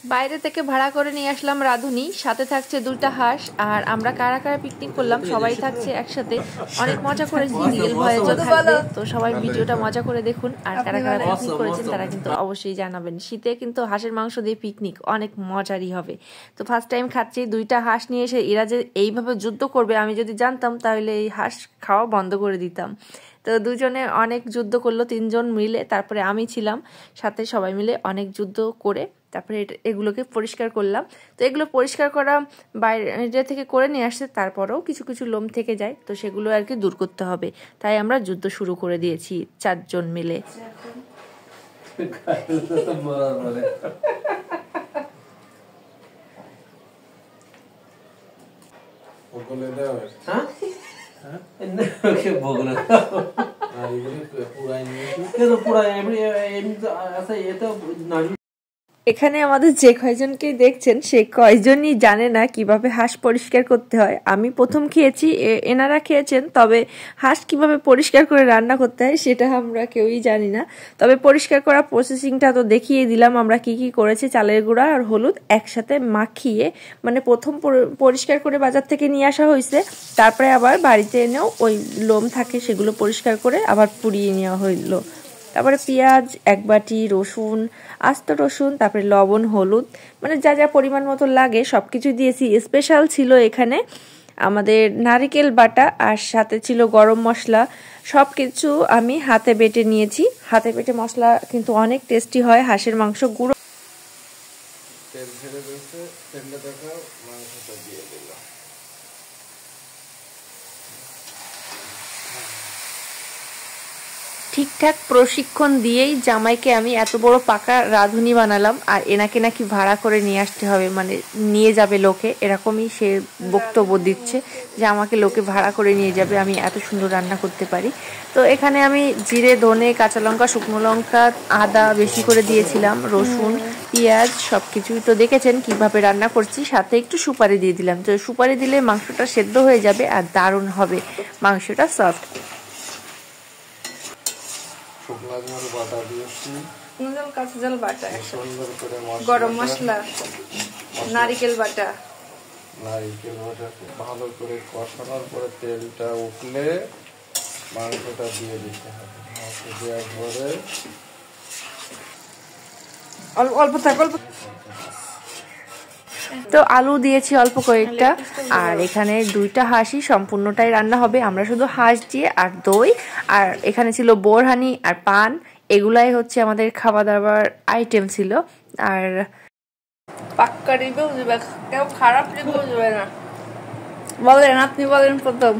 বাইরে থেকে ভাড়া করে নিয়ে আসলাম রাঁধুনি, সাথে থাকছে 2টা হাঁস। আর আমরা কারা কারা পিকনিক করলাম সবাই থাকছে একসাথে, অনেক মজা করেছি। রিয়েল ভয়েস থাকবে, তো সবাই ভিডিওটা মজা করে দেখুন। আর কারা কারা পিকনিক করেছেন তারা কিন্তু অবশ্যই জানাবেন। শীতে কিন্তু হাঁসের মাংস দিয়ে পিকনিক অনেক মজারই হবে। তো ফার্স্ট টাইম খাচ্ছি, 2টা হাঁস নিয়ে এসে এরা যে এইভাবে যুদ্ধ করবে আমি যদি জানতাম তাহলে এই হাঁস খাওয়া বন্ধ করে দিতাম। তো দুজনে অনেক যুদ্ধ করলো, 3জন মিলে, তারপরে আমি ছিলাম সাথে, সবাই মিলে অনেক যুদ্ধ করে তারপরে এগুলোকে পরিষ্কার করলাম। তো এগুলো পরিষ্কার করা বাইরে থেকে করে নিয়ে আসছে, তারপরেও কিছু কিছু লোম থেকে যায়, তো সেগুলো আর কি দূর করতে হবে। তাই আমরা যুদ্ধ শুরু করে দিয়েছি 4জন মিলে। এখানে আমাদের যে কয়জনকে দেখছেন সে কয়জনই জানে না কিভাবে হাঁস পরিষ্কার করতে হয়। আমি প্রথম খেয়েছি, এনারা খেয়েছেন, তবে হাঁস কিভাবে পরিষ্কার করে রান্না করতে হয় সেটা আমরা কেউই জানি না। তবে পরিষ্কার করা প্রসেসিংটা তো দেখিয়ে দিলাম আমরা কি কি করেছি। চালের গুঁড়া আর হলুদ একসাথে মাখিয়ে, মানে প্রথম পরিষ্কার করে বাজার থেকে নিয়ে আসা হয়েছে, তারপরে আবার বাড়িতে এনেও ওই লোম থাকে সেগুলো পরিষ্কার করে আবার পুড়িয়ে নেওয়া হইলো। তারপরে পেঁয়াজ 1 বাটি, রসুন, আস্ত রসুন, তারপরে লবণ, হলুদ, মানে যা যা পরিমাণ মতো লাগে সবকিছু দিয়েছি। স্পেশাল ছিল এখানে আমাদের নারকেল বাটা, আর সাথে ছিল গরম মশলা। সবকিছু আমি হাতে বেটে নিয়েছি। হাতে বেটে মশলা কিন্তু অনেক টেস্টি হয় হাঁসের মাংস। গুঁড়ো তেল ছেড়ে দিয়েছে, তেলটা দেখো, মাংসটা দিয়ে দিলাম। ঠিকঠাক প্রশিক্ষণ দিয়েই জামাইকে আমি এত বড় পাকা রাঁধুনি বানালাম। আর এনাকে নাকি ভাড়া করে নিয়ে আসতে হবে, মানে নিয়ে যাবে লোকে, এরকমই সে বক্তব্য দিচ্ছে যে আমাকে লোকে ভাড়া করে নিয়ে যাবে, আমি এত সুন্দর রান্না করতে পারি। তো এখানে আমি জিরে, ধনে, কাঁচা লঙ্কা, শুকনো লঙ্কা, আদা বেশি করে দিয়েছিলাম, রসুন, পেঁয়াজ সবকিছুই তো দেখেছেন কিভাবে রান্না করছি। সাথে একটু সুপারি দিয়ে দিলাম, তো সুপারি দিলে মাংসটা সেদ্ধ হয়ে যাবে আর দারুণ হবে মাংসটা, সফট। গরম মশলা, নারিকেল বাটা ভালো করে কষানোর পরে তেলটা উঠলে মাংসটা দিয়ে দিতে হবে। মাংস দেওয়ার পরে অল্প থাক, অল্প। তো আলু দিয়েছি অল্প কয়েকটা। আর এখানে 2টা হাঁসই সম্পূর্ণটাই রান্না হবে, আমরা শুধু হাঁস দিয়ে আর দই। আর এখানে ছিল বোরহানি আর পান, এগুলাই হচ্ছে আমাদের খাওয়া দাওয়ার আইটেম ছিল। আর পাক্কা রিভিউ দিবে, কেউ খারাপ রিভিউ দিবে না। বলেন, আপনি বলেন প্রথম।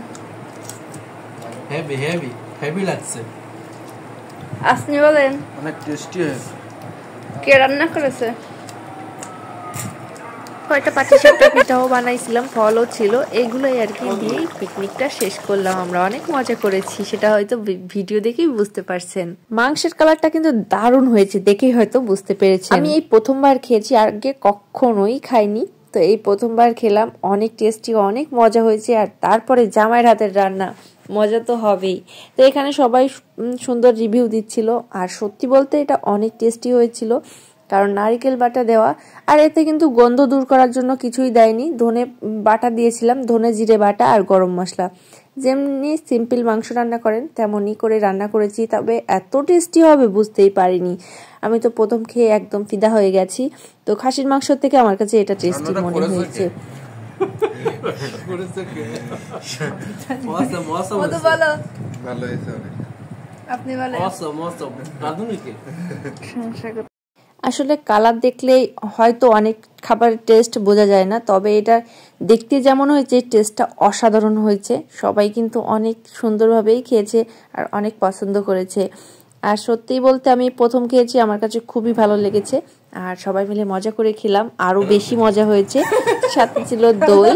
হেভি হেভি হেভি লাগছে। আপনি বলেন। অনেক টেস্টি হয়েছে। কে রান্না করেছে? কয়টা পাটিসাপটা পিঠাও বানাইছিলাম, ফলও ছিল, এগুলোই আর কি দিয়েই পিকনিকটা শেষ করলাম। আমরা অনেক মজা করেছি, সেটা হয়তো ভিডিও দেখেই বুঝতে পারছেন। মাংসের কালারটা কিন্তু দারুণ হয়েছে, দেখেই হয়তো বুঝতে পেরেছি। আমি এই প্রথমবার খেয়েছি, আগে কখনোই খাইনি, তো এই প্রথমবার খেলাম, অনেক টেস্টি, অনেক মজা হয়েছে। আর তারপরে জামাইয়ের হাতের রান্না, মজা তো হবেই। তো এখানে সবাই সুন্দর রিভিউ দিচ্ছিল, আর সত্যি বলতে এটা অনেক টেস্টি হয়েছিল, কারণ নারকেল বাটা দেওয়া। আর এতে কিন্তু গন্ধ দূর করার জন্য কিছুই দেয়নি, ধনে বাটা দিয়েছিলাম, ধনে জিরে বাটা আর গরম মশলা। যেমনি সিম্পল মাংস রান্না করেন তেমনই করে রান্না করেছি, তবে এত টেস্টি হবে বুঝতেই পারিনি। আমি তো প্রথম খেয়ে একদম ফিদা হয়ে গেছি। তো খাসির মাংস থেকে আমার কাছে এটা টেস্টি মনে হয়েছে। আসলে কালার দেখলেই হয়তো অনেক খাবারের টেস্ট বোঝা যায় না, তবে এটা দেখতে যেমন হয়েছে টেস্টটা অসাধারণ হয়েছে। সবাই কিন্তু অনেক সুন্দরভাবেই খেয়েছে আর অনেক পছন্দ করেছে। আর সত্যিই বলতে আমি প্রথম খেয়েছি, আমার কাছে খুবই ভালো লেগেছে। আর সবাই মিলে মজা করে খেলাম, আরো বেশি মজা হয়েছে। সাথে ছিল দই,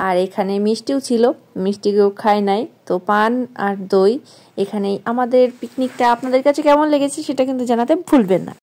আর এখানে মিষ্টিও ছিল, মিষ্টি কেউ খায় নাই। তো পান আর দই। এখানেই আমাদের পিকনিকটা আপনাদের কাছে কেমন লেগেছে সেটা কিন্তু জানাতে ভুলবেন না।